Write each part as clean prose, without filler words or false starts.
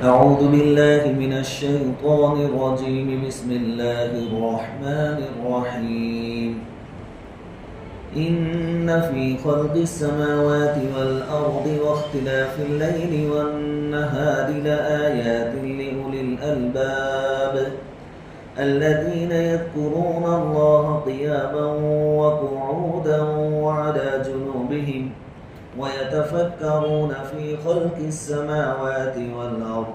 أعوذ بالله من الشيطان الرجيم بسم الله الرحمن الرحيم إن في خلق السماوات والأرض واختلاف الليل والنهار لآيات لأولي الألباب الذين يذكرون الله قياما وقعودا وعلى جنوبهم ويتفكرون في خلق السماوات والأرض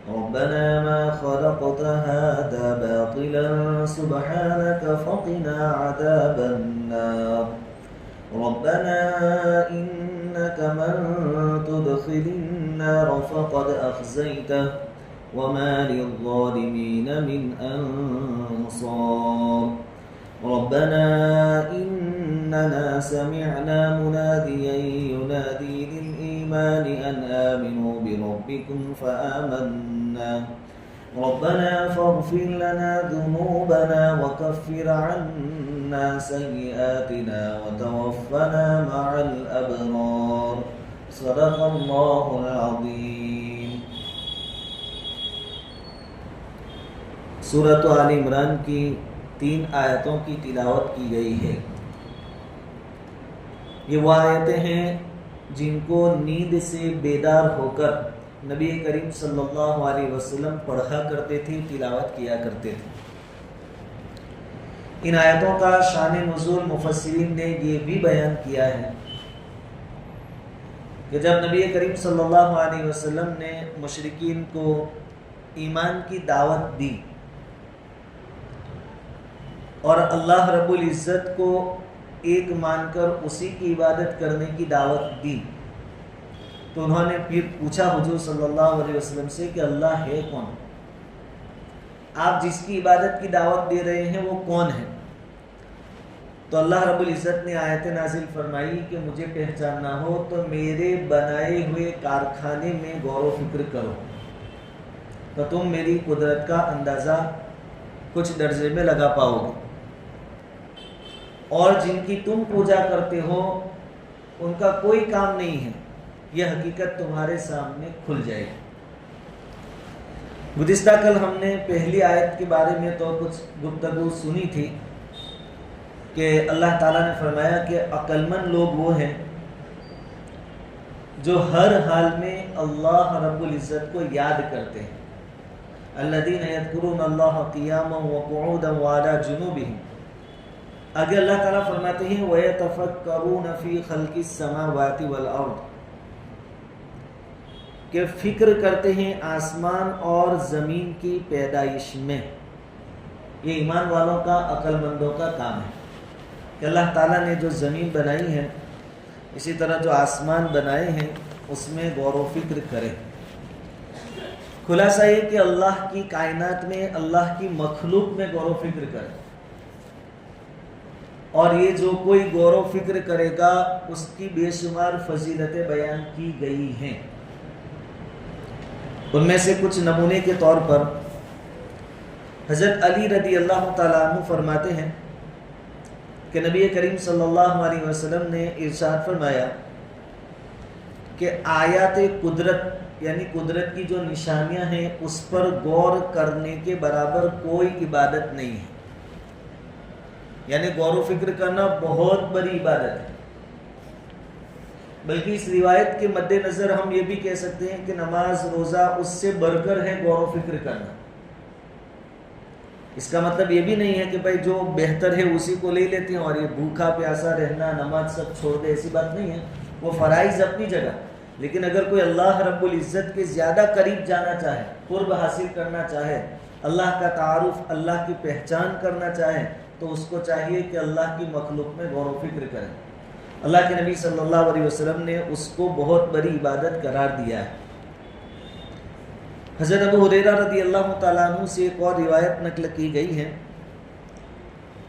ربنا ما خلقت هذا باطلا سبحانك فقنا عذاب النار ربنا إنك من تدخل النار فقد أخزيته وما للظالمين من أنصار ربنا إننا سمعنا مناديا ينادي للإيمان أن آمنوا بربكم فآمنا ربنا فاغفر لنا ذنوبنا وكفر عنا سيئاتنا وتوفنا مع الأبرار صدق الله العظيم. سورۃ آل عمران کی 3 آیتوں کی تلاوت کی گئی ہے. یہ وہ آیتیں ہیں جن کو نیند سے بیدار ہو کر نبی کریم صلی اللہ علیہ وسلم پڑھا کرتے تھے، تلاوت کیا کرتے تھے. ان آیتوں کا شان نزول مفسرین نے یہ بھی بیان کیا ہے کہ جب نبی کریم صلی اللہ علیہ وسلم نے مشرکین کو ایمان کی دعوت دی اور اللہ رب العزت کو ایک مان کر اسی کی عبادت کرنے کی دعوت دی، تو انہوں نے پھر پوچھا حضور صلی اللہ علیہ وسلم سے کہ اللہ ہے کون؟ آپ جس کی عبادت کی دعوت دے رہے ہیں وہ کون ہے؟ تو اللہ رب العزت نے آیت نازل فرمائی کہ مجھے پہچاننا ہو تو میرے بنائے ہوئے کارخانے میں غور و فکر کرو تو تم میری قدرت کا اندازہ کچھ درجے میں لگا پاؤ گے، اور جن کی تم پوجا کرتے ہو ان کا کوئی کام نہیں ہے، یہ حقیقت تمہارے سامنے کھل جائے گی. گزشتہ کل ہم نے پہلی آیت کے بارے میں تو کچھ گفتگو سنی تھی کہ اللہ تعالیٰ نے فرمایا کہ عقل مند لوگ وہ ہیں جو ہر حال میں اللہ رب العزت کو یاد کرتے ہیں. الذین یذکرون اللہ قیاما وقعودا وعلی جنوبہم. آگے اللہ تعالیٰ فرماتے ہیں وَيَتَفَكَّرُونَ فِي خَلْقِ السَّمَاوَاتِ وَالْأَرْضِ، کہ فکر کرتے ہیں آسمان اور زمین کی پیدائش میں. یہ ایمان والوں کا، عقل مندوں کا کام ہے کہ اللہ تعالیٰ نے جو زمین بنائی ہے اسی طرح جو آسمان بنائے ہیں اس میں غور و فکر کریں. خلاصہ یہ کہ اللہ کی کائنات میں، اللہ کی مخلوق میں غور و فکر کریں، اور یہ جو کوئی غور و فکر کرے گا اس کی بے شمار فضیلتیں بیان کی گئی ہیں. ان میں سے کچھ نمونے کے طور پر حضرت علی رضی اللہ تعالیٰ عنہ فرماتے ہیں کہ نبی کریم صلی اللہ علیہ وسلم نے ارشاد فرمایا کہ آیات قدرت یعنی قدرت کی جو نشانیاں ہیں اس پر غور کرنے کے برابر کوئی عبادت نہیں ہے. یعنی غور و فکر کرنا بہت بڑی عبادت ہے، بلکہ اس روایت کے مد نظر ہم یہ بھی کہہ سکتے ہیں کہ نماز روزہ اس سے بڑھ کر ہے غور و فکر کرنا. اس کا مطلب یہ بھی نہیں ہے کہ بھائی جو بہتر ہے اسی کو لے لیتے ہیں اور یہ بھوکا پیاسا رہنا، نماز سب چھوڑ دے، ایسی بات نہیں ہے. وہ فرائض اپنی جگہ، لیکن اگر کوئی اللہ رب العزت کے زیادہ قریب جانا چاہے، قرب حاصل کرنا چاہے، اللہ کا تعارف، اللہ کی پہچان کرنا چاہے، تو اس کو چاہیے کہ اللہ کی مخلوق میں غور و فکر کرے. اللہ کے نبی صلی اللہ علیہ وسلم نے اس کو بہت بڑی عبادت قرار دیا ہے. حضرت ابو ہریرہ رضی اللہ تعالیٰ عنہ سے ایک اور روایت نقل کی گئی ہے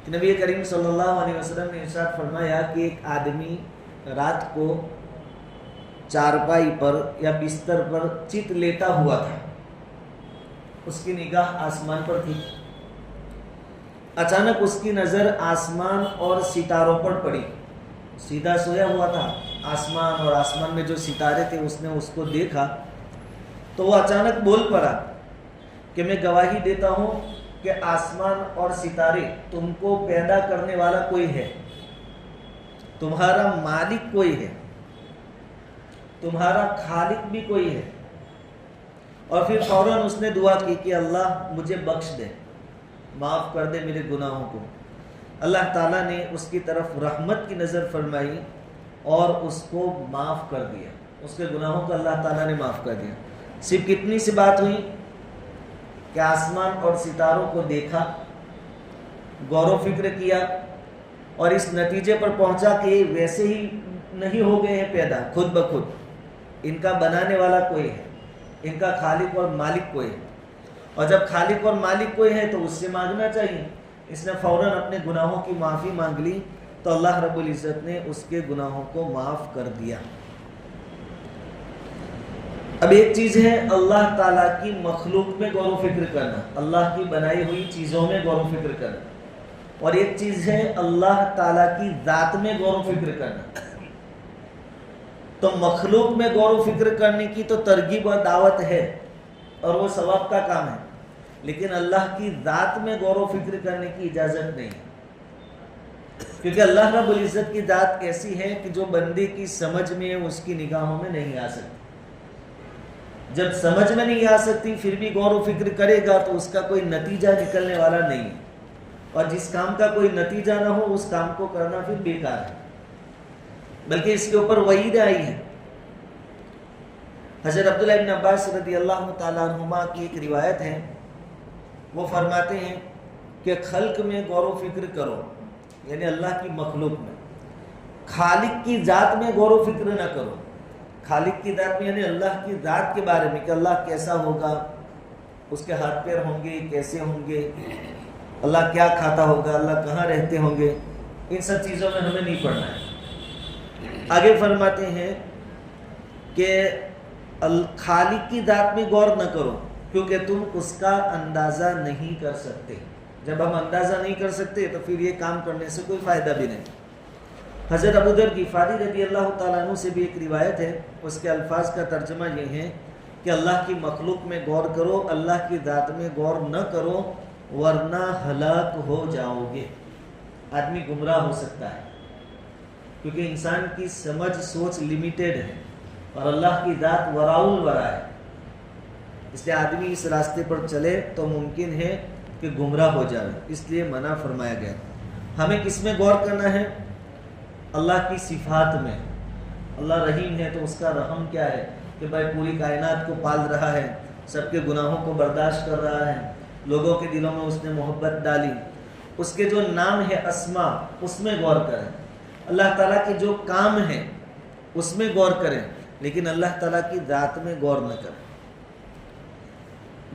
کہ نبی کریم صلی اللہ علیہ وسلم نے ارشاد فرمایا کہ ایک آدمی رات کو چارپائی پر یا بستر پر چت لیٹا ہوا تھا، اس کی نگاہ آسمان پر تھی. اچانک اس کی نظر آسمان اور ستاروں پر پڑی. سیدھا سویا ہوا تھا، آسمان اور آسمان میں جو ستارے تھے اس نے اس کو دیکھا تو تو وہ اچانک بول پڑا کہ میں گواہی دیتا ہوں کہ آسمان اور ستارے تم کو پیدا کرنے والا کوئی ہے، تمہارا مالک کوئی ہے، تمہارا خالق بھی کوئی ہے. اور پھر فوراً اس نے دعا کی کہ اللہ مجھے بخش دے، معاف کر دے میرے گناہوں کو. اللہ تعالیٰ نے اس کی طرف رحمت کی نظر فرمائی اور اس کو معاف کر دیا، اس کے گناہوں کو اللہ تعالیٰ نے معاف کر دیا. صرف کتنی سی بات ہوئی کہ آسمان اور ستاروں کو دیکھا، غور و فکر کیا اور اس نتیجے پر پہنچا کہ ویسے ہی نہیں ہو گئے ہیں پیدا خود بخود، ان کا بنانے والا کوئی ہے، ان کا خالق اور مالک کوئی ہے. اور جب خالق اور مالک کوئی ہے تو اس سے مانگنا چاہیے. اس نے فوراً اپنے گناہوں کی معافی مانگ لی تو اللہ رب العزت نے اس کے گناہوں کو معاف کر دیا. اب ایک چیز ہے اللہ تعالیٰ کی مخلوق میں غور و فکر کرنا، اللہ کی بنائی ہوئی چیزوں میں غور و فکر کرنا، اور ایک چیز ہے اللہ تعالیٰ کی ذات میں غور و فکر کرنا. تو مخلوق میں غور و فکر کرنے کی تو ترغیب اور دعوت ہے اور وہ ثواب کا کام ہے، لیکن اللہ کی ذات میں غور و فکر کرنے کی اجازت نہیں ہے، کیونکہ اللہ رب العزت کی ذات ایسی ہے کہ جو بندے کی سمجھ میں اس کی نگاہوں میں نہیں آ سکتی. جب سمجھ میں نہیں آ سکتی پھر بھی غور و فکر کرے گا تو اس کا کوئی نتیجہ نکلنے والا نہیں ہے، اور جس کام کا کوئی نتیجہ نہ ہو اس کام کو کرنا پھر بیکار ہے، بلکہ اس کے اوپر وعید آئی ہے. حضرت عبداللہ ابن عباس رضی اللہ تعالیٰ عنہما کی ایک روایت ہے، وہ فرماتے ہیں کہ خلق میں غور و فکر کرو، یعنی اللہ کی مخلوق میں. خالق کی ذات میں غور و فکر نہ کرو. خالق کی ذات میں یعنی اللہ کی ذات کے بارے میں کہ اللہ کیسا ہوگا، اس کے ہاتھ پیر ہوں گے کیسے ہوں گے، اللہ کیا کھاتا ہوگا، اللہ کہاں رہتے ہوں گے، ان سب چیزوں میں ہمیں نہیں پڑھنا ہے. آگے فرماتے ہیں کہ خالق کی ذات میں غور نہ کرو کیونکہ تم اس کا اندازہ نہیں کر سکتے. جب ہم اندازہ نہیں کر سکتے تو پھر یہ کام کرنے سے کوئی فائدہ بھی نہیں. حضرت ابو ذر غفاری رضی اللہ تعالیٰ عنہ سے بھی ایک روایت ہے، اس کے الفاظ کا ترجمہ یہ ہے کہ اللہ کی مخلوق میں غور کرو، اللہ کی ذات میں غور نہ کرو ورنہ ہلاک ہو جاؤ گے. آدمی گمراہ ہو سکتا ہے کیونکہ انسان کی سمجھ سوچ لیمیٹیڈ ہے اور اللہ کی ذات وراء الورا ہے، اس لیے آدمی اس راستے پر چلے تو ممکن ہے کہ گمراہ ہو جائے، اس لیے منع فرمایا گیا. ہمیں کس میں غور کرنا ہے؟ اللہ کی صفات میں. اللہ رحیم ہے تو اس کا رحم کیا ہے کہ بھائی پوری کائنات کو پال رہا ہے، سب کے گناہوں کو برداشت کر رہا ہے، لوگوں کے دلوں میں اس نے محبت ڈالی. اس کے جو نام ہے اسما اس میں غور کریں. اللہ تعالیٰ کے جو کام ہیں اس میں غور کریں، لیکن اللہ تعالیٰ کی ذات میں غور نہ کریں.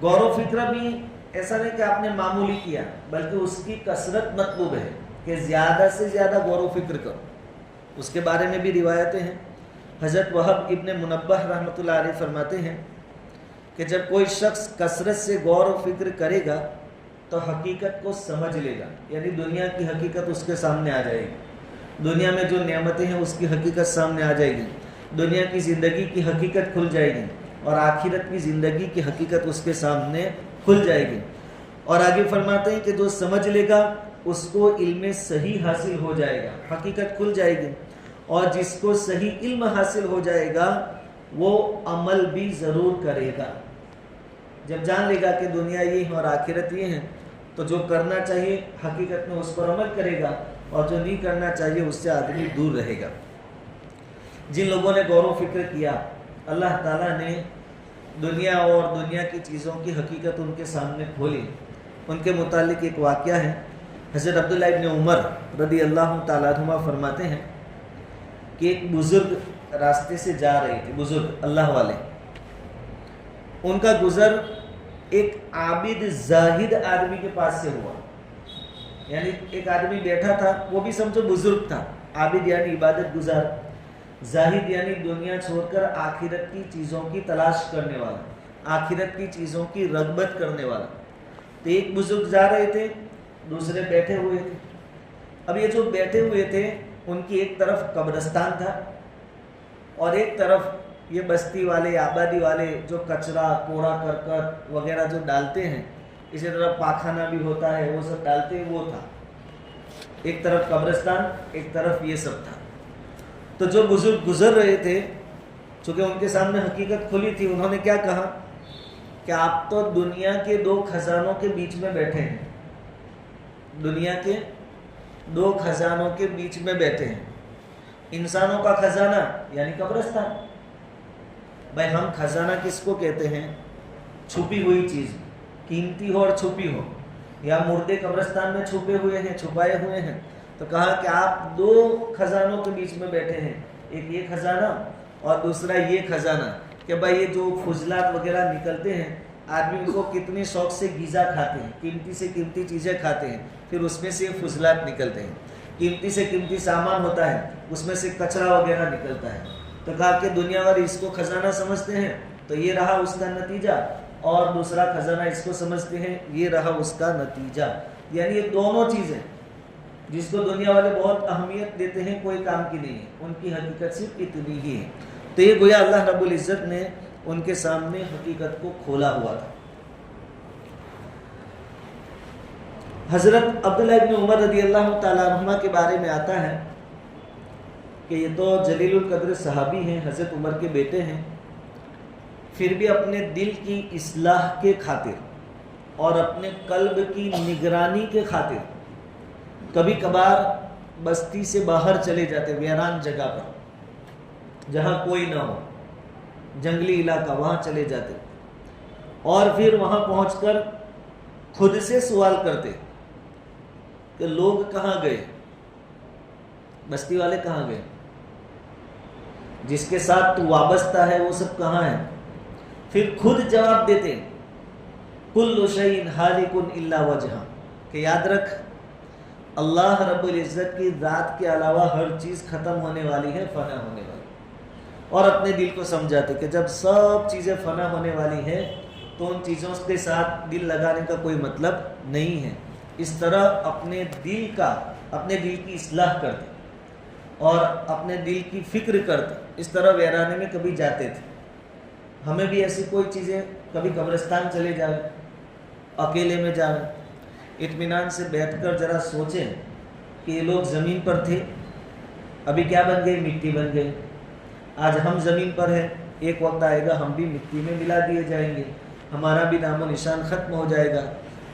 غور و فکر بھی ایسا نہیں کہ آپ نے معمولی کیا، بلکہ اس کی کثرت مطلوب ہے کہ زیادہ سے زیادہ غور و فکر کرو. اس کے بارے میں بھی روایتیں ہیں. حضرت وہب ابن منبہ رحمۃ اللہ علیہ فرماتے ہیں کہ جب کوئی شخص کثرت سے غور و فکر کرے گا تو حقیقت کو سمجھ لے گا، یعنی دنیا کی حقیقت اس کے سامنے آ جائے گی، دنیا میں جو نعمتیں ہیں اس کی حقیقت سامنے آ جائے گی، دنیا کی زندگی کی حقیقت کھل جائے گی اور آخرت کی زندگی کی حقیقت اس کے سامنے کھل جائے گی. اور آگے فرماتے ہیں کہ جو سمجھ لے گا اس کو علم صحیح حاصل ہو جائے گا، حقیقت کھل جائے گی، اور جس کو صحیح علم حاصل ہو جائے گا وہ عمل بھی ضرور کرے گا. جب جان لے گا کہ دنیا یہ ہے اور آخرت یہ ہے تو جو کرنا چاہیے حقیقت میں اس پر عمل کرے گا، اور جو نہیں کرنا چاہیے اس سے آدمی دور رہے گا. جن لوگوں نے غور و فکر کیا، اللہ تعالیٰ نے دنیا اور دنیا کی چیزوں کی حقیقت ان کے سامنے کھولی. ان کے متعلق ایک واقعہ ہے. حضرت عبداللہ ابن عمر رضی اللہ تعالیٰ عنہ فرماتے ہیں کہ ایک بزرگ راستے سے جا رہے تھے، بزرگ اللہ والے. ان کا گزر ایک عابد زاہد آدمی کے پاس سے ہوا. یعنی ایک آدمی بیٹھا تھا، وہ بھی سمجھو بزرگ تھا. عابد یعنی عبادت گزار، زاہد یعنی دنیا چھوڑ کر آخرت کی چیزوں کی تلاش کرنے والا، آخرت کی چیزوں کی رغبت کرنے والا. تو ایک بزرگ جا رہے تھے، دوسرے بیٹھے ہوئے تھے. اب یہ جو بیٹھے ہوئے تھے ان کی ایک طرف قبرستان تھا اور ایک طرف یہ بستی والے آبادی والے جو کچرا کوڑا کرکٹ وغیرہ جو ڈالتے ہیں، اسی طرح پاخانہ بھی ہوتا ہے، وہ سب ڈالتے ہیں، وہ تھا ایک طرف قبرستان، ایک طرف یہ سب تھا۔ تو جو بزرگ گزر رہے تھے، چونکہ ان کے سامنے حقیقت کھلی تھی، انہوں نے کیا کہا کہ آپ تو دنیا کے 2 خزانوں کے بیچ میں بیٹھے ہیں، دنیا کے 2 خزانوں کے بیچ میں بیٹھے ہیں۔ انسانوں کا خزانہ یعنی قبرستان۔ بھائی ہم خزانہ کس کو کہتے ہیں؟ چھپی ہوئی چیز، قیمتی ہو اور چھپی ہو، یا مردے قبرستان میں چھپے ہوئے ہیں، چھپائے ہوئے ہیں۔ تو کہا کہ آپ 2 خزانوں کے بیچ میں بیٹھے ہیں، ایک یہ خزانہ اور دوسرا یہ خزانہ، کہ بھائی یہ جو فضلات وغیرہ نکلتے ہیں، آدمی ان کو کتنے شوق سے غذا کھاتے ہیں، قیمتی سے قیمتی چیزیں کھاتے ہیں، پھر اس میں سے فضلات نکلتے ہیں، قیمتی سے قیمتی سامان ہوتا ہے، اس میں سے کچرا وغیرہ نکلتا ہے۔ تو کہا کہ دنیا والے اس کو خزانہ سمجھتے ہیں، تو یہ رہا اس کا نتیجہ، اور دوسرا خزانہ اس کو سمجھتے ہیں، یہ رہا اس کا نتیجہ۔ یعنی یہ دونوں چیزیں جس کو دنیا والے بہت اہمیت دیتے ہیں، کوئی کام کی نہیں ہے، ان کی حقیقت صرف اتنی ہی ہے۔ تو یہ گویا اللہ رب العزت نے ان کے سامنے حقیقت کو کھولا ہوا تھا۔ حضرت عبداللہ ابن عمر رضی اللہ تعالیٰ عنہما کے بارے میں آتا ہے کہ یہ تو جلیل القدر صحابی ہیں، حضرت عمر کے بیٹے ہیں، پھر بھی اپنے دل کی اصلاح کے خاطر اور اپنے قلب کی نگرانی کے خاطر کبھی کبھار بستی سے باہر چلے جاتے، ویران جگہ پر جہاں کوئی نہ ہو، جنگلی علاقہ، وہاں چلے جاتے، اور پھر وہاں پہنچ کر خود سے سوال کرتے کہ لوگ کہاں گئے، بستی والے کہاں گئے، جس کے ساتھ تو وابستہ ہے وہ سب کہاں ہیں؟ پھر خود جواب دیتے کل شیء ہالک الا وجہہ، کہ یاد رکھ اللہ رب العزت کی ذات کے علاوہ ہر چیز ختم ہونے والی ہے، فنا ہونے والی، اور اپنے دل کو سمجھاتے کہ جب سب چیزیں فنا ہونے والی ہیں تو ان چیزوں کے ساتھ دل لگانے کا کوئی مطلب نہیں ہے۔ اس طرح اپنے دل کی اصلاح کرتے اور اپنے دل کی فکر کرتے، اس طرح ویرانے میں کبھی جاتے تھے۔ ہمیں بھی ایسی کوئی چیزیں، کبھی قبرستان چلے جائیں، اکیلے میں جائیں، اطمینان سے بیٹھ کر ذرا سوچیں کہ یہ لوگ زمین پر تھے، ابھی کیا بن گئے؟ مٹی بن گئے۔ آج ہم زمین پر ہیں، ایک وقت آئے گا ہم بھی مٹی میں ملا دیے جائیں گے، ہمارا بھی نام و نشان ختم ہو جائے گا۔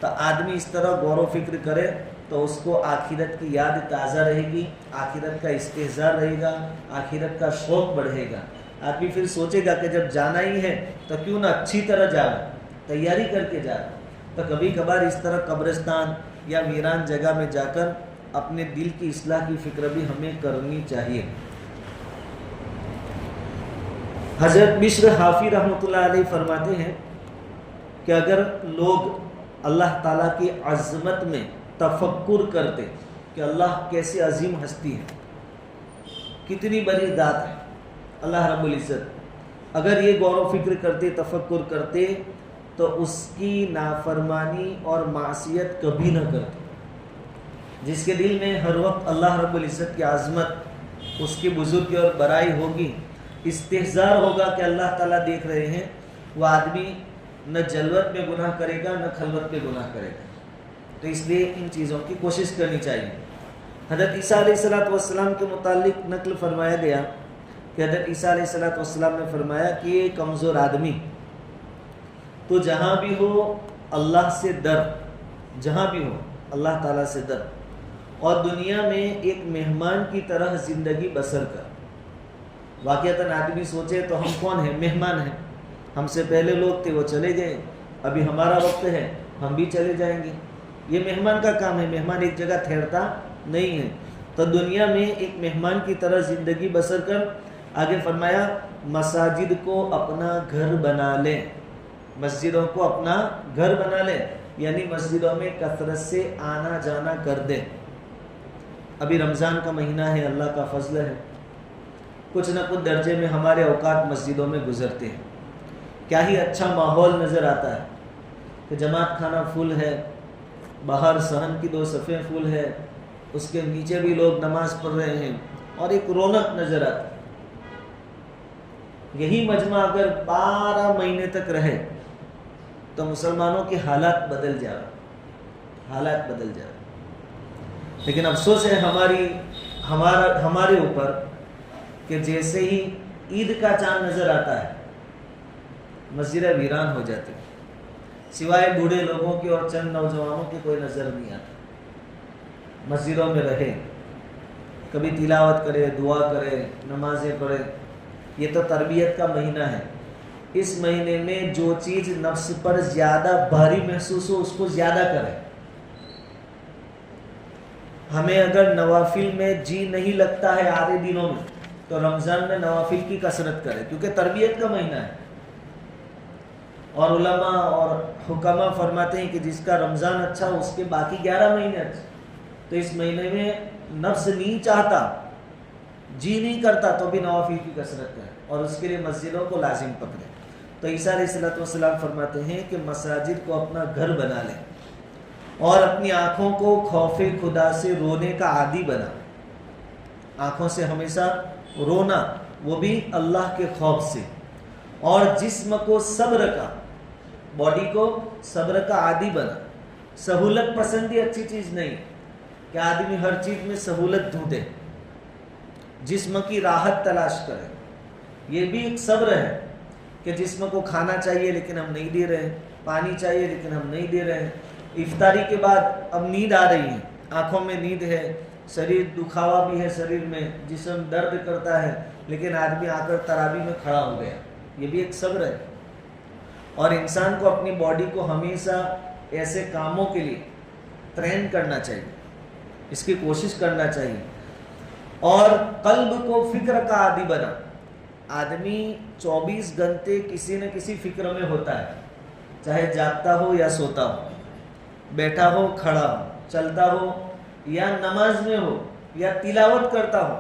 تو آدمی اس طرح غور و فکر کرے تو اس کو آخرت کی یاد تازہ رہے گی، آخرت کا استحضار رہے گا، آخرت کا شوق بڑھے گا۔ آدمی پھر سوچے گا کہ جب جانا ہی ہے تو کیوں نہ اچھی طرح جانا، تیاری کر کے جانا۔ تو کبھی کبھار اس طرح قبرستان یا ویران جگہ میں جا کر اپنے دل کی اصلاح کی فکر بھی ہمیں کرنی چاہیے۔ حضرت بشر حافی رحمۃ اللہ علیہ فرماتے ہیں کہ اگر لوگ اللہ تعالیٰ کی عظمت میں تفکر کرتے کہ اللہ کیسی عظیم ہستی ہے، کتنی بڑی ذات ہے اللہ رب العزت، اگر یہ غور و فکر کرتے، تفکر کرتے، تو اس کی نافرمانی اور معصیت کبھی نہ کرتے۔ جس کے دل میں ہر وقت اللہ رب العزت کی عظمت، اس کی بزرگی اور بڑائی ہوگی، استحضار ہوگا کہ اللہ تعالیٰ دیکھ رہے ہیں، وہ آدمی نہ جلوت میں گناہ کرے گا، نہ خلوت میں گناہ کرے گا۔ تو اس لیے ان چیزوں کی کوشش کرنی چاہیے۔ حضرت عیسیٰ علیہ السلام کے متعلق نقل فرمایا گیا کہ حضرت عیسیٰ علیہ السلام نے فرمایا کہ یہ کمزور آدمی تو جہاں بھی ہو اللہ سے ڈر، جہاں بھی ہو اللہ تعالیٰ سے ڈر، اور دنیا میں ایک مہمان کی طرح زندگی بسر کر۔ واقعتاً آدمی سوچے تو ہم کون ہیں؟ مہمان ہیں، ہم سے پہلے لوگ تھے وہ چلے گئے، ابھی ہمارا وقت ہے ہم بھی چلے جائیں گے۔ یہ مہمان کا کام ہے، مہمان ایک جگہ ٹھہرتا نہیں ہے۔ تو دنیا میں ایک مہمان کی طرح زندگی بسر کر، آگے فرمایا مساجد کو اپنا گھر بنا لیں، مسجدوں کو اپنا گھر بنا لیں، یعنی مسجدوں میں کثرت سے آنا جانا کر دیں۔ ابھی رمضان کا مہینہ ہے، اللہ کا فضل ہے، کچھ نہ کچھ درجے میں ہمارے اوقات مسجدوں میں گزرتے ہیں۔ کیا ہی اچھا ماحول نظر آتا ہے کہ جماعت خانہ فل ہے، باہر صحن کی 2 صفیں فل ہے، اس کے نیچے بھی لوگ نماز پڑھ رہے ہیں، اور ایک رونق نظر آتی ہے۔ یہی مجمع اگر 12 مہینے تک رہے تو مسلمانوں کے حالات بدل جائے. لیکن افسوس ہے ہمارے اوپر کہ جیسے ہی عید کا چاند نظر آتا ہے مسجدیں ویران ہو جاتی, سوائے بوڑھے لوگوں کی اور چند نوجوانوں کی کوئی نظر نہیں آتا. مسجدوں میں رہے, کبھی تلاوت کرے, دعا کرے, نمازیں پڑھے. یہ تو تربیت کا مہینہ ہے. اس مہینے میں جو چیز نفس پر زیادہ بھاری محسوس ہو اس کو زیادہ کرے. ہمیں اگر نوافل میں جی نہیں لگتا ہے آدھے دنوں میں تو رمضان میں نوافل کی کثرت کرے, کیونکہ تربیت کا مہینہ ہے. اور علماء اور حکماء فرماتے ہیں کہ جس کا رمضان اچھا ہو اس کے باقی 11 مہینے اچھے. تو اس مہینے میں نفس نہیں چاہتا, جی نہیں کرتا, تو بھی نوافل کی کثرت کرے اور اس کے لیے مسجدوں کو لازم پکڑے. تو عیسیٰ علیہ السلام فرماتے ہیں کہ مساجد کو اپنا گھر بنا لیں اور اپنی آنکھوں کو خوف خدا سے رونے کا عادی بنا. آنکھوں سے ہمیشہ رونا, وہ بھی اللہ کے خوف سے. اور جسم کو صبر کا, باڈی کو صبر کا عادی بنا. سہولت پسندی اچھی چیز نہیں کہ آدمی ہر چیز میں سہولت ڈھونڈے, جسم کی راحت تلاش کرے. یہ بھی ایک صبر ہے کہ جسم کو کھانا چاہیے لیکن ہم نہیں دے رہے, پانی چاہیے لیکن ہم نہیں دے رہے. افطاری کے بعد اب نیند آ رہی ہے, آنکھوں میں نیند ہے, شریر دکھاوا بھی ہے, شریر میں جسم درد کرتا ہے, لیکن آدمی آ کر تراویح میں کھڑا ہو گیا. یہ بھی ایک صبر ہے. اور انسان کو اپنی باڈی کو ہمیشہ ایسے کاموں کے لیے ٹرین کرنا چاہیے, اس کی کوشش کرنا چاہیے. اور قلب کو فکر کا عادی بنا. آدمی 24 گھنٹے کسی نہ کسی فکر میں ہوتا ہے, چاہے جاگتا ہو یا سوتا ہو, بیٹھا ہو, کھڑا ہو, چلتا ہو یا نماز میں ہو یا تلاوت کرتا ہو,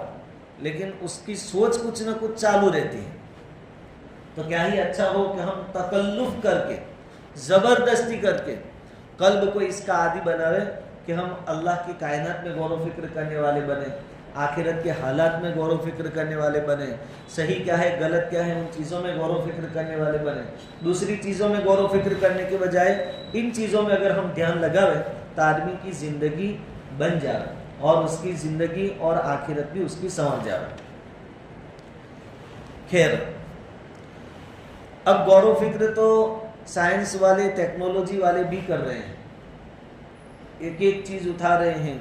لیکن اس کی سوچ کچھ نہ کچھ چالو رہتی ہے. تو کیا ہی اچھا ہو کہ ہم تکلف کر کے, زبردستی کر کے قلب کو اس کا عادی بناوے کہ ہم اللہ کی کائنات میں غور و فکر کرنے والے بنے, آخرت کے حالات میں غور و فکر کرنے والے بنے, صحیح کیا ہے غلط کیا ہے ان چیزوں میں غور و فکر کرنے والے بنے. دوسری چیزوں میں غور و فکر کرنے کے بجائے ان چیزوں میں اگر ہم دھیان لگاوے تو آدمی کی زندگی بن جائے اور اس کی زندگی اور آخرت بھی اس کی سنور جائے. خیر, اب غور و فکر تو سائنس والے, ٹیکنالوجی والے بھی کر رہے ہیں, ایک ایک چیز اٹھا رہے ہیں,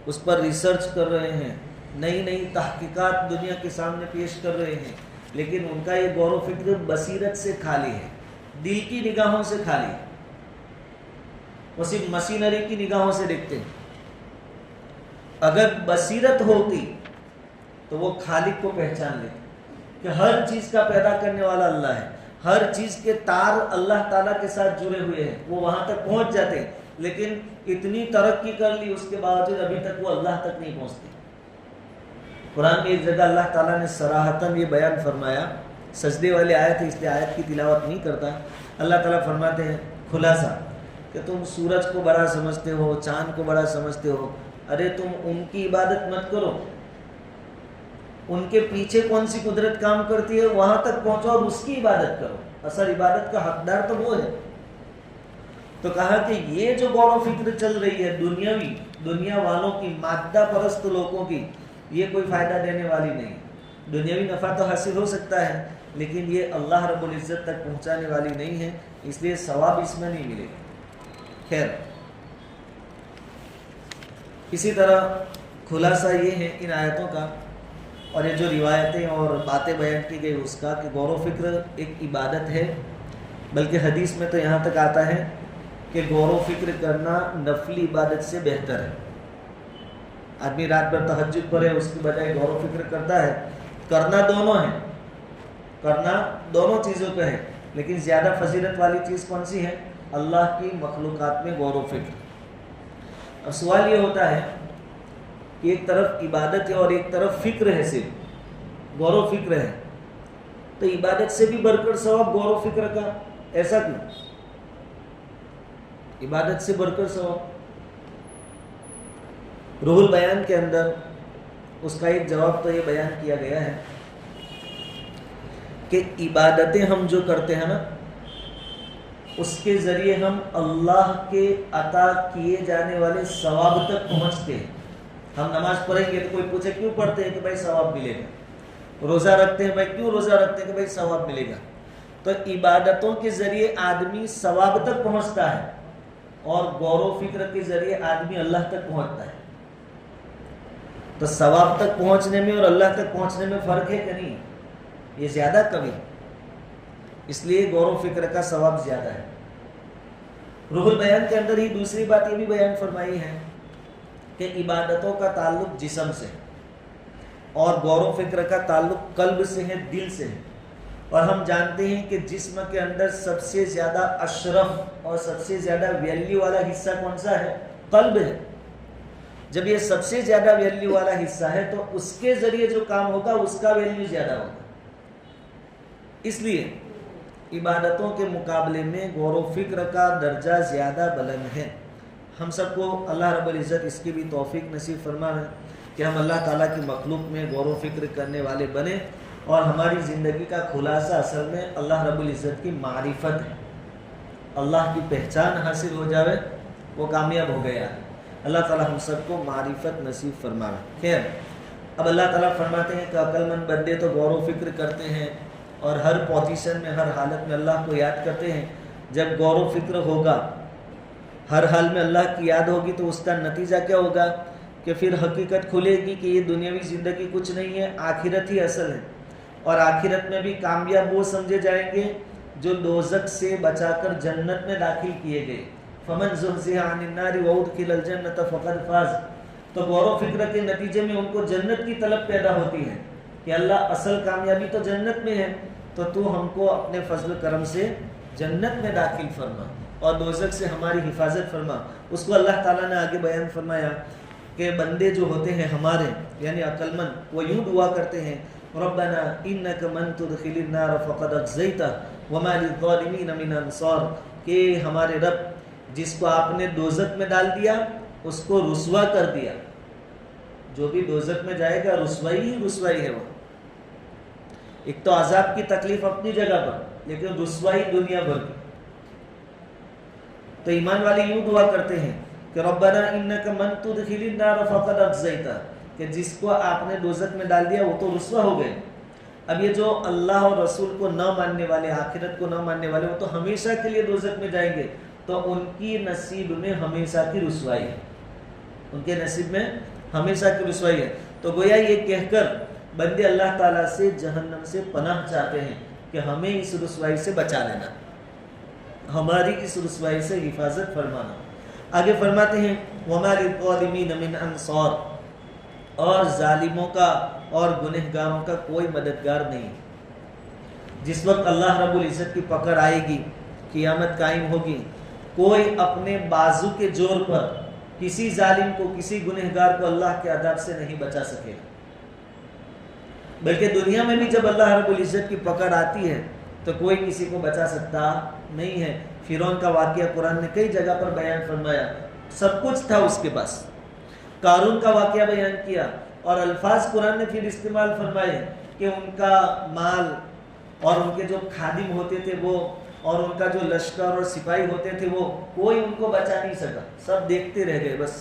اس پر ریسرچ کر رہے ہیں, نئی نئی تحقیقات دنیا کے سامنے پیش کر رہے ہیں. لیکن ان کا یہ غور و فکر بصیرت سے خالی ہے, دل کی نگاہوں سے خالی ہے. وہ صرف مشینری کی نگاہوں سے دیکھتے ہیں. اگر بصیرت ہوتی تو وہ خالق کو پہچان لیتے کہ ہر چیز کا پیدا کرنے والا اللہ ہے, ہر چیز کے تار اللہ تعالیٰ کے ساتھ جڑے ہوئے ہیں, وہ وہاں تک پہنچ جاتے ہیں. لیکن اتنی ترقی کر لی اس کے باوجود ابھی تک وہ اللہ تک نہیں پہنچتے. قرآن میں ایک جگہ اللہ تعالیٰ نے صراحتاً یہ بیان فرمایا, سجدے والی آیت ہے اس لیے آیت کی تلاوت نہیں کرتا. اللہ تعالیٰ فرماتے ہیں خلاصہ کہ تم سورج کو بڑا سمجھتے ہو, چاند کو بڑا سمجھتے ہو, ارے تم ان کی عبادت مت کرو, ان کے پیچھے کون سی قدرت کام کرتی ہے وہاں تک پہنچو اور اس کی عبادت کرو, اصل عبادت کا حقدار تو وہ ہے. تو کہا کہ یہ جو غور و فکر چل رہی ہے دنیاوی, دنیا والوں کی, مادہ پرست لوگوں کی, یہ کوئی فائدہ دینے والی نہیں. دنیاوی نفع تو حاصل ہو سکتا ہے لیکن یہ اللہ رب العزت تک پہنچانے والی نہیں ہے, اس لیے ثواب اس میں نہیں ملے گا. خیر, اسی طرح خلاصہ یہ ہے ان آیتوں کا اور یہ جو روایتیں اور باتیں بیان کی گئی اس کا کہ غور و فکر ایک عبادت ہے. بلکہ حدیث میں تو یہاں تک آتا ہے کہ غور و فکر کرنا نفلی عبادت سے بہتر ہے. آدمی رات بھر تہجد پڑھے اس کی بجائے غور و فکر کرتا ہے. کرنا دونوں ہے, کرنا دونوں چیزوں کا ہے, لیکن زیادہ فضیلت والی چیز کون سی ہے؟ اللہ کی مخلوقات میں غور و فکر. اب سوال یہ ہوتا ہے کہ ایک طرف عبادت ہے اور ایک طرف فکر ہے, صرف غور و فکر ہے, تو عبادت سے بھی بڑھ کر ثواب غور و فکر کا, ایسا کیوں؟ عبادت سے بڑھ کر ثواب. روح البیان کے اندر اس کا ایک جواب تو یہ بیان کیا گیا ہے کہ عبادتیں ہم جو کرتے ہیں نا اس کے ذریعے ہم اللہ کے عطا کیے جانے والے ثواب تک پہنچتے ہیں. ہم نماز پڑھیں گے تو کوئی پوچھے کیوں پڑھتے ہیں کہ بھائی ثواب ملے گا. روزہ رکھتے ہیں بھائی کیوں روزہ رکھتے ہیں کہ بھائی ثواب ملے گا. تو عبادتوں کے ذریعے آدمی ثواب تک پہنچتا ہے اور غور و فکر کے ذریعے آدمی اللہ تک پہنچتا ہے. تو ثواب تک پہنچنے میں اور اللہ تک پہنچنے میں فرق ہے کہ نہیں؟ یہ زیادہ کمی، اس لیے غور و فکر کا ثواب زیادہ ہے. روح البیان کے اندر ہی دوسری بات یہ بھی بیان فرمائی ہے کہ عبادتوں کا تعلق جسم سے اور غور و فکر کا تعلق قلب سے ہے، دل سے ہے. اور ہم جانتے ہیں کہ جسم کے اندر سب سے زیادہ اشرف اور سب سے زیادہ ویلیو والا حصہ کون سا ہے؟ قلب ہے. جب یہ سب سے زیادہ ویلیو والا حصہ ہے تو اس کے ذریعے جو کام ہوگا اس کا ویلیو زیادہ ہوگا. اس لیے عبادتوں کے مقابلے میں غور و فکر کا درجہ زیادہ بلند ہے. ہم سب کو اللہ رب العزت اس کی بھی توفیق نصیب فرمائے کہ ہم اللہ تعالیٰ کی مخلوق میں غور و فکر کرنے والے بنے اور ہماری زندگی کا خلاصہ اصل میں اللہ رب العزت کی معرفت ہے. اللہ کی پہچان حاصل ہو جاوے وہ کامیاب ہو گیا. اللہ تعالیٰ ہم سب کو معرفت نصیب فرمائے. خیر، اب اللہ تعالیٰ فرماتے ہیں کہ عقل مند بندے تو غور و فکر کرتے ہیں اور ہر پوزیشن میں ہر حالت میں اللہ کو یاد کرتے ہیں. جب غور و فکر ہوگا، ہر حال میں اللہ کی یاد ہوگی تو اس کا نتیجہ کیا ہوگا کہ پھر حقیقت کھلے گی کہ یہ دنیاوی زندگی کچھ نہیں ہے، آخرت ہی اصل ہے. اور آخرت میں بھی کامیاب وہ سمجھے جائیں گے جو دوزخ سے بچا کر جنت میں داخل کیے گئے. فمن زحزح عن النار وادخل الجنة فقد فاز. تو غور و فکر کے نتیجے میں ان کو جنت کی طلب پیدا ہوتی ہے کہ اللہ اصل کامیابی تو جنت میں ہے، تو ہم کو اپنے فضل و کرم سے جنت میں داخل فرما اور دوزخ سے ہماری حفاظت فرما. اس کو اللہ تعالیٰ نے آگے بیان فرمایا کہ بندے جو ہوتے ہیں ہمارے یعنی عقل مند وہ یوں دعا کرتے ہیں ربنا انک من تدخل النار فقد اخزیتہ وما للظالمین من انصار. کہ ہمارے رب جس کو آپ نے دوزخ میں ڈال دیا اس کو رسوا کر دیا. جو بھی دوزخ میں جائے گا رسوائی ہی رسوائی ہے. وہ ایک تو عذاب کی تکلیف اپنی جگہ پر لیکن رسوائی دنیا بھر کی. تو ایمان والے یوں دعا کرتے ہیں کہ ربنا انک من تدخل النار فقد اخزیتہ، کہ جس کو آپ نے دوزخ میں ڈال دیا وہ تو رسوا ہو گئے. اب یہ جو اللہ اور رسول کو نہ ماننے والے، آخرت کو نہ ماننے والے، وہ تو ہمیشہ کے لیے دوزخ میں جائیں گے. تو ان کی نصیب میں ہمیشہ کی رسوائی ہے، ان کے نصیب میں ہمیشہ کی رسوائی ہے. تو گویا یہ کہہ کر بندے اللہ تعالیٰ سے جہنم سے پناہ چاہتے ہیں کہ ہمیں اس رسوائی سے بچا لینا، ہماری اس رسوائی سے حفاظت فرمانا. آگے فرماتے ہیں وَمَا لِلظَّالِمِينَ مِنْ أَنصَارٍ. اور ظالموں کا اور گنہگاروں کا کوئی مددگار نہیں. جس وقت اللہ رب العزت کی پکڑ آئے گی، قیامت قائم ہوگی، کوئی اپنے بازو کے زور پر کسی ظالم کو، کسی گنہگار کو اللہ کے عذاب سے نہیں بچا سکے. بلکہ دنیا میں بھی جب اللہ رب العزت کی پکڑ آتی ہے تو کوئی کسی کو بچا سکتا نہیں ہے. فرعون کا واقعہ قرآن نے کئی جگہ پر بیان فرمایا، سب کچھ تھا اس کے پاس. قارون کا واقعہ بیان کیا اور الفاظ قرآن نے پھر استعمال فرمائے کہ ان کا مال اور ان کے جو خادم ہوتے تھے وہ اور ان کا جو لشکر اور سپاہی ہوتے تھے وہ کوئی ان کو بچا نہیں سکا، سب دیکھتے رہ گئے بس.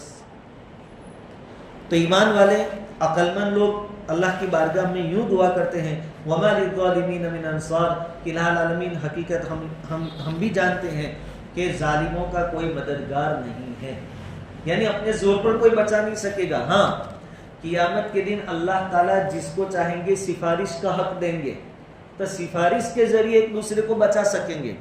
تو ایمان والے عقل مند لوگ اللہ کی بارگاہ میں یوں دعا کرتے ہیں وَمَا لِلظَّالِمِينَ مِنْ أَنصَارٍ کہ الٰہِ العالمین حقیقت ہم بھی جانتے ہیں کہ ظالموں کا کوئی مددگار نہیں ہے، یعنی اپنے زور پر کوئی بچا نہیں سکے گا. ہاں قیامت کے دن اللہ تعالیٰ جس کو چاہیں گے سفارش کا حق دیں گے تو سفارش کے ذریعے ایک دوسرے کو بچا سکیں گے،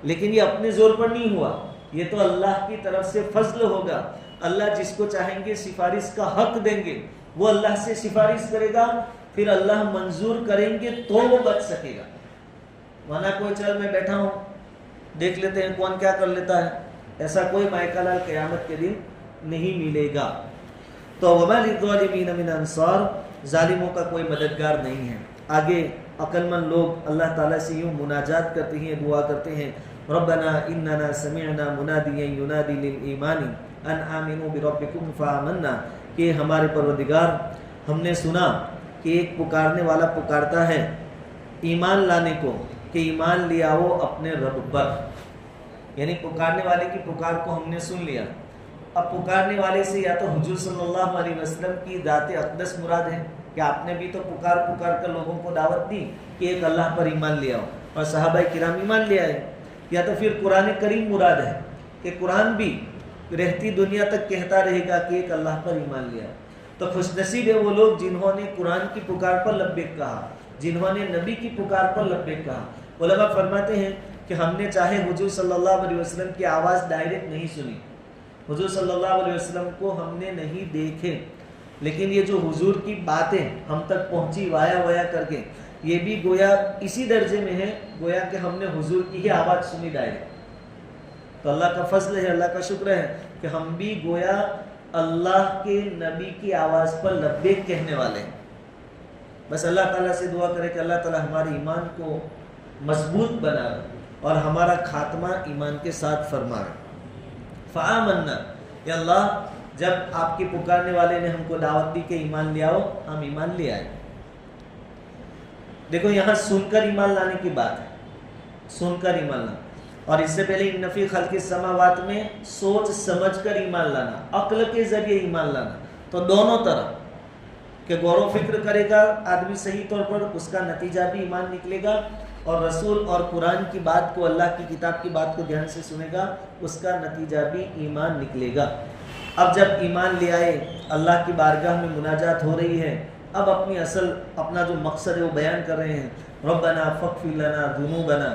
لیکن یہ اپنے زور پر نہیں ہوا، یہ تو اللہ کی طرف سے فضل ہوگا. اللہ جس کو چاہیں گے سفارش کا حق دیں گے، وہ اللہ سے سفارش کرے گا، پھر اللہ منظور کریں گے تو وہ بچ سکے گا. ورنہ کوئی چل میں بیٹھا ہوں دیکھ لیتے ہیں کون کیا کر لیتا ہے، ایسا کوئی مائکہ لال قیامت کے دن نہیں ملے گا. تو وَمَا لِلظَّالِمِينَ مِنْ أَنصَارٍ ظالموں کا کوئی مددگار نہیں ہے. آگے عقل مند لوگ اللہ تعالیٰ سے یوں مناجات کرتے ہیں، دعا کرتے ہیں ربنا اننا سمعنا منادیا ینادی للایمان ان آمنوا بربکم فآمنا. کہ ہمارے پروردگار ہم نے سنا کہ ایک پکارنے والا پکارتا ہے ایمان لانے کو کہ ایمان لے آؤ اپنے رب پر، یعنی پکارنے والے کی پکار کو ہم نے سن لیا، اب پکارنے والے سے یا تو حضور صلی اللہ علیہ وسلم کی ذات اقدس مراد ہے کہ آپ نے بھی تو پکار کر لوگوں کو دعوت دی کہ ایک اللہ پر ایمان لے آؤ اور صحابہ کرام ایمان لے آئے، یا تو پھر قرآن کریم مراد ہے کہ قرآن بھی رہتی دنیا تک کہتا رہے گا کہ ایک اللہ پر ایمان لے آؤ۔ تو خوش نصیب ہے وہ لوگ جنہوں نے قرآن کی پکار پر لبیک کہا، جنہوں نے نبی کی پکار پر لبیک کہا۔ علماء فرماتے ہیں کہ ہم نے چاہے حضور صلی اللہ علیہ وسلم کی آواز ڈائریکٹ نہیں سنی، حضور صلی اللہ علیہ وسلم کو ہم نے نہیں دیکھے، لیکن یہ جو حضور کی باتیں ہم تک پہنچی وایا کر کے، یہ بھی گویا اسی درجے میں ہے گویا کہ ہم نے حضور کی ہی آواز سنی ڈائریکٹ۔ تو اللہ کا فضل ہے، اللہ کا شکر ہے کہ ہم بھی گویا اللہ کے نبی کی آواز پر لبیک کہنے والے ہیں۔ بس اللہ تعالیٰ سے دعا کرے کہ اللہ تعالیٰ ہمارے ایمان کو مضبوط بنا اور ہمارا خاتمہ ایمان کے ساتھ فرمائے۔ فآمنا، یا اللہ جب آپ کے پکارنے والے نے ہم کو دعوت دی کہ ایمان لے آؤ، ہم ایمان لے آئے۔ دیکھو یہاں سن کر ایمان لانے کی بات ہے، سن کر ایمان لانا، اور اس سے پہلے ان فی خلق السماوات میں سوچ سمجھ کر ایمان لانا، عقل کے ذریعے ایمان لانا۔ تو دونوں طرح کہ غور و فکر کرے گا آدمی صحیح طور پر، اس کا نتیجہ بھی ایمان نکلے گا، اور رسول اور قرآن کی بات کو، اللہ کی کتاب کی بات کو دھیان سے سنے گا، اس کا نتیجہ بھی ایمان نکلے گا۔ اب جب ایمان لے آئے، اللہ کی بارگاہ میں مناجات ہو رہی ہے، اب اپنا جو مقصد ہے وہ بیان کر رہے ہیں۔ ربنا فاغفر لنا ذنوبنا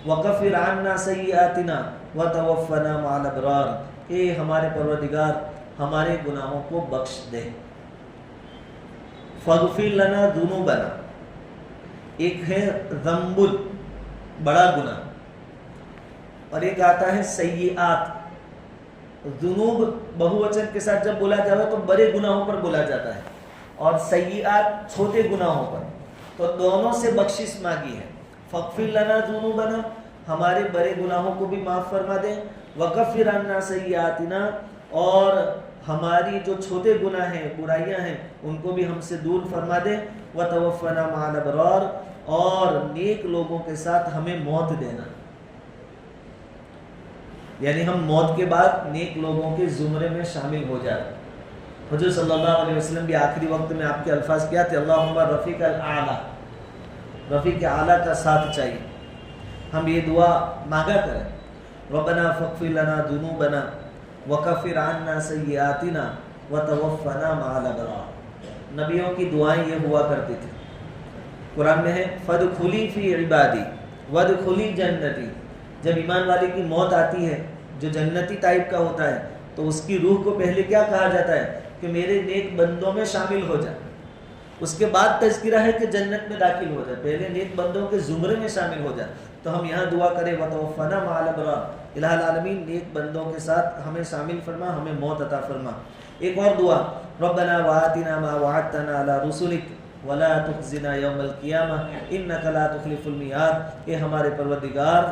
وکفر عنا سیئاتنا وتوفنا مع الابرار، اے ہمارے پروردگار ہمارے گناہوں کو بخش دے۔ فاغفر لنا ذنوبنا، ایک ہے ذنب بڑا گناہ، اور ایک آتا ہے سیئات۔ ذنوب بہووچن کے ساتھ جب بولا جاتا ہے تو بڑے گناہوں پر بولا جاتا ہے، اور سیئات چھوٹے گناہوں پر، تو دونوں سے بخشش مانگی ہے۔ فاغفر لنا ذنوبنا، ہمارے بڑے گناہوں کو بھی معاف فرما دے، وکفر عنا سیئاتنا، اور ہماری جو چھوٹے گناہ ہیں، برائیاں ہیں، ان کو بھی ہم سے دور فرما دے، وتوفنا مع الابرار، اور نیک لوگوں کے ساتھ ہمیں موت دینا، یعنی ہم موت کے بعد نیک لوگوں کے زمرے میں شامل ہو جائیں۔ حضور صلی اللہ علیہ وسلم بھی آخری وقت میں آپ کے الفاظ کیا تھے؟ اللہم رفیق الاعلیٰ، رفیق اعلیٰ کا ساتھ چاہیے۔ ہم یہ دعا مانگا کریں، ربنا فاغفر لنا ذنوبنا وکفر عنا سیئاتنا وتوفنا مع الابرار۔ نبیوں کی دعائیں یہ ہوا کرتی تھی۔ قرآن میں ہے فادخلی فی عبادی وادخلی جنتی، جب ایمان والے کی موت آتی ہے جو جنتی ٹائپ کا ہوتا ہے، تو اس کی روح کو پہلے کیا کہا جاتا ہے کہ میرے نیک بندوں میں شامل ہو جائے، اس کے بعد تذکرہ ہے کہ جنت میں داخل ہو جائے، پہلے نیک بندوں کے زمرے میں شامل ہو جائے۔ تو ہم یہاں دعا کریں وتوفنا مع الابرار، الہ العالمین نیک بندوں کے ساتھ ہمیں شامل فرما، ہمیں موت عطا فرما۔ ایک اور دعا، ربنا وآتنا ما وعدتنا علی رسلک ولا تخزنا یوم القیامہ انک لا تخلف المیعاد، اے ہمارے پروردگار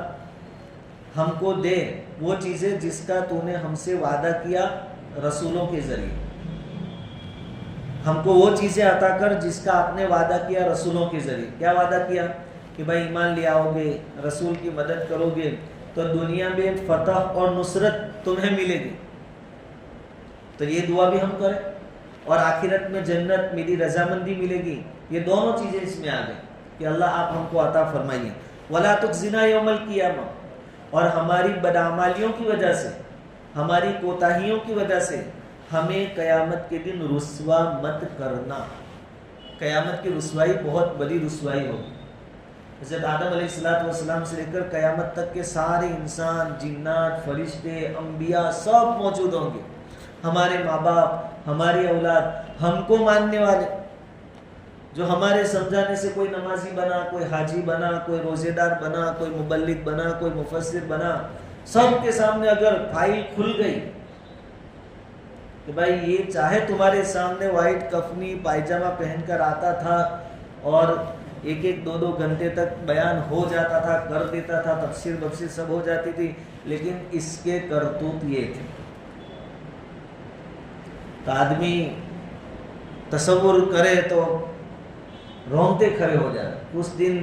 ہم کو دے وہ چیزیں جس کا تو نے ہم سے وعدہ کیا رسولوں کے ذریعے، ہم کو وہ چیزیں عطا کر جس کا آپ نے وعدہ کیا رسولوں کے ذریعے۔ کیا وعدہ کیا کہ بھائی ایمان لے آؤ گے، رسول کی مدد کرو گے تو دنیا میں فتح اور نصرت تمہیں ملے گی، تو یہ دعا بھی ہم کریں، اور آخرت میں جنت میری رضامندی ملے گی۔ یہ دونوں چیزیں اس میں آ گئی کہ اللہ آپ ہم کو عطا فرمائیے۔ ولا تخزنا یوم القیامہ، اور ہماری بدعمالیوں کی وجہ سے، ہماری کوتاہیوں کی وجہ سے ہمیں قیامت کے دن رسوا مت کرنا۔ قیامت کی رسوائی بہت بڑی رسوائی ہوگی۔ حضرت آدم علیہ السلام سے لے کر قیامت تک کے سارے انسان، جنات، فرشتے، انبیاء سب موجود ہوں گے، ہمارے ماں باپ، ہماری اولاد، ہم کو ماننے والے، جو ہمارے سمجھانے سے کوئی نمازی بنا، کوئی حاجی بنا، کوئی روزے دار بنا، کوئی مبلغ بنا، کوئی مفسر بنا، سب کے سامنے اگر فائل کھل گئی کہ بھائی یہ چاہے تمہارے سامنے وائٹ کفنی پائجامہ پہن کر آتا تھا اور ایک ایک دو دو گھنٹے تک بیان ہو جاتا تھا، کر دیتا تھا، تفسیر بفسیر سب ہو جاتی تھی، لیکن اس کے کرتوت یہ تھے، تو آدمی تصور کرے تو رونگٹے کھڑے ہو جائے۔ اس دن